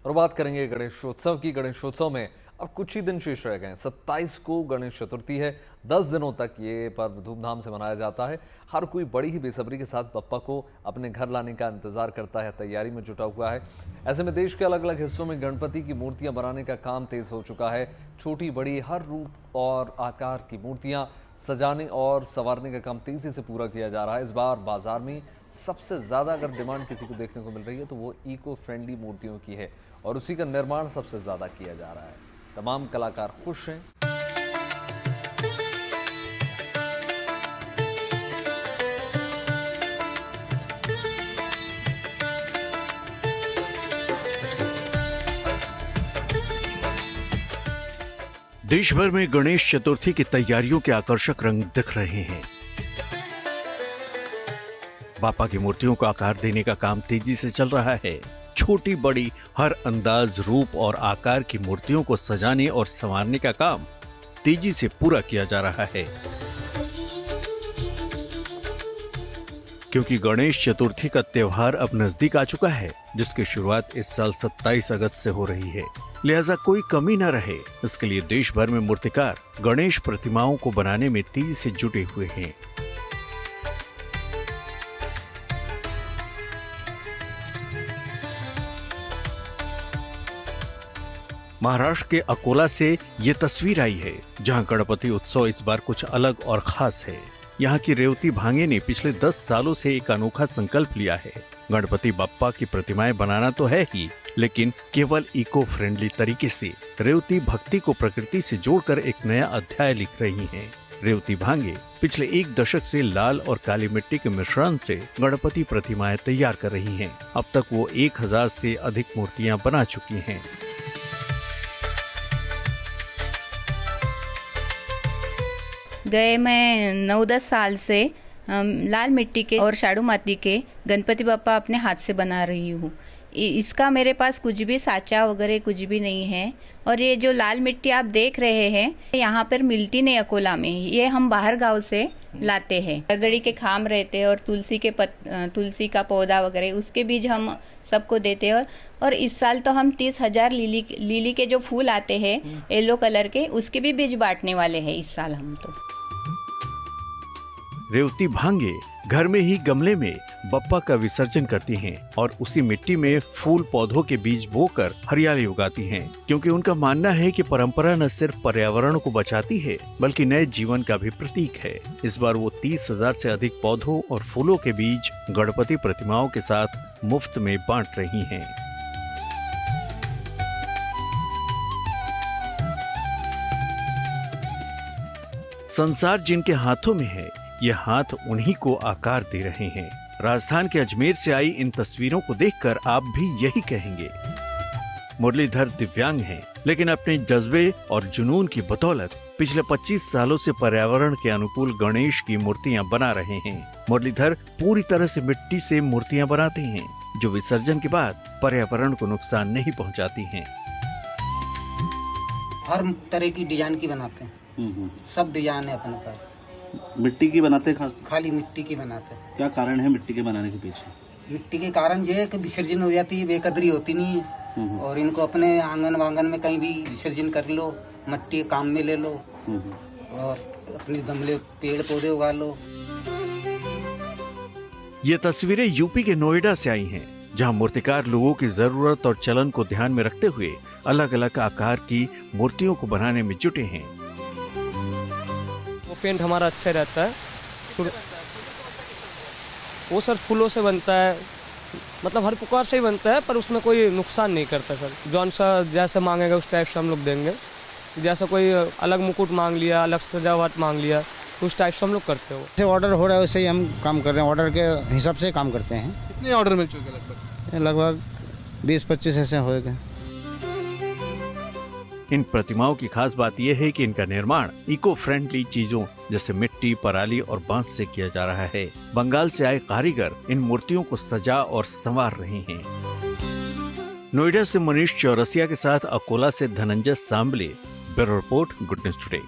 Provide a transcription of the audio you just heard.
और बात करेंगे गणेशोत्सव की। गणेशोत्सव में अब कुछ ही दिन शेष रह गए हैं। 27 को गणेश चतुर्थी है। 10 दिनों तक ये पर्व धूमधाम से मनाया जाता है। हर कोई बड़ी ही बेसब्री के साथ बप्पा को अपने घर लाने का इंतजार करता है, तैयारी में जुटा हुआ है। ऐसे में देश के अलग अलग हिस्सों में गणपति की मूर्तियां बनाने का काम तेज हो चुका है। छोटी बड़ी हर रूप और आकार की मूर्तियां सजाने और संवारने का काम तेजी से पूरा किया जा रहा है। इस बार बाजार में सबसे ज़्यादा अगर डिमांड किसी को देखने को मिल रही है तो वो इको फ्रेंडली मूर्तियों की है और उसी का निर्माण सबसे ज़्यादा किया जा रहा है। तमाम कलाकार खुश हैं। देश भर में गणेश चतुर्थी की तैयारियों के आकर्षक रंग दिख रहे हैं। बापा की मूर्तियों को आकार देने का काम तेजी से चल रहा है। छोटी बड़ी हर अंदाज, रूप और आकार की मूर्तियों को सजाने और संवारने का काम तेजी से पूरा किया जा रहा है। क्योंकि गणेश चतुर्थी का त्योहार अब नजदीक आ चुका है, जिसकी शुरुआत इस साल 27 अगस्त से हो रही है, लिहाजा कोई कमी न रहे, इसके लिए देश भर में मूर्तिकार गणेश प्रतिमाओं को बनाने में तेजी से जुटे हुए हैं। महाराष्ट्र के अकोला से ये तस्वीर आई है, जहां गणपति उत्सव इस बार कुछ अलग और खास है। यहाँ की रेवती भांगे ने पिछले 10 सालों से एक अनोखा संकल्प लिया है। गणपति बप्पा की प्रतिमाएं बनाना तो है ही, लेकिन केवल इको फ्रेंडली तरीके से। रेवती भक्ति को प्रकृति से जोड़कर एक नया अध्याय लिख रही हैं। रेवती भांगे पिछले 1 दशक से लाल और काली मिट्टी के मिश्रण से गणपति प्रतिमाएं तैयार कर रही हैं। अब तक वो 1000 से अधिक मूर्तियां बना चुकी हैं। गए मैं 9-10 साल से लाल मिट्टी के और शाडू माती के गणपति बप्पा अपने हाथ से बना रही हूँ। इसका मेरे पास कुछ भी साँचा वगैरह कुछ भी नहीं है। और ये जो लाल मिट्टी आप देख रहे हैं, यहाँ पर मिलती नहीं अकोला में, ये हम बाहर गांव से लाते हैं। हरदड़ी के खाम रहते हैं और तुलसी का पौधा वगैरह, उसके बीज हम सबको देते हैं। और इस साल तो हम 30,000 लिली के जो फूल आते हैं येलो कलर के, उसके भी बीज बांटने वाले हैं इस साल हम तो। रेवती भांगे घर में ही गमले में बप्पा का विसर्जन करती हैं और उसी मिट्टी में फूल पौधों के बीज बोकर हरियाली उगाती हैं, क्योंकि उनका मानना है कि परंपरा न सिर्फ पर्यावरण को बचाती है बल्कि नए जीवन का भी प्रतीक है। इस बार वो 30,000 से अधिक पौधों और फूलों के बीज गणपति प्रतिमाओं के साथ मुफ्त में बांट रही हैं। संसार जिनके हाथों में है, ये हाथ उन्हीं को आकार दे रहे हैं। राजस्थान के अजमेर से आई इन तस्वीरों को देखकर आप भी यही कहेंगे। मुरलीधर दिव्यांग हैं, लेकिन अपने जज्बे और जुनून की बदौलत पिछले 25 सालों से पर्यावरण के अनुकूल गणेश की मूर्तियां बना रहे हैं। मुरलीधर पूरी तरह से मिट्टी से मूर्तियां बनाते हैं, जो विसर्जन के बाद पर्यावरण को नुकसान नहीं पहुंचाती हैं। हर तरह की डिजाइन की बनाते हैं, सब डिजाइन है अपने पास। मिट्टी की बनाते हैं? खाली मिट्टी की बनाते हैं। क्या कारण है मिट्टी के बनाने के पीछे? मिट्टी के कारण ये है कि विसर्जन हो जाती है, बेकदरी होती नहीं है। और इनको अपने आंगन वांगन में कहीं भी विसर्जन कर लो, मिट्टी काम में ले लो और अपने गमले पेड़ पौधे उगा लो। ये तस्वीरें यूपी के नोएडा से आई हैं, जहां मूर्तिकार लोगों की जरूरत और चलन को ध्यान में रखते हुए अलग अलग आकार की मूर्तियों को बनाने में जुटे हैं। पेंट हमारा अच्छा रहता है। वो सर फूलों से बनता है, मतलब हर प्रकार से ही बनता है, पर उसमें कोई नुकसान नहीं करता सर। जौन सा जैसे मांगेगा उस टाइप से हम लोग देंगे। जैसा कोई अलग मुकुट मांग लिया, अलग सजावट मांग लिया, उस टाइप से हम लोग करते हो। जैसे ऑर्डर हो रहा है वैसे ही हम काम कर रहे हैं, ऑर्डर के हिसाब से काम करते हैं। कितने ऑर्डर मिल चुके लगभग? लगभग 20-25 ऐसे हो गए। इन प्रतिमाओं की खास बात यह है कि इनका निर्माण इको फ्रेंडली चीजों जैसे मिट्टी, पराली और बांस से किया जा रहा है। बंगाल से आए कारीगर इन मूर्तियों को सजा और संवार रहे हैं। नोएडा से मनीष चौरसिया के साथ अकोला से Dhananjay Sambale, bureau report, good news today.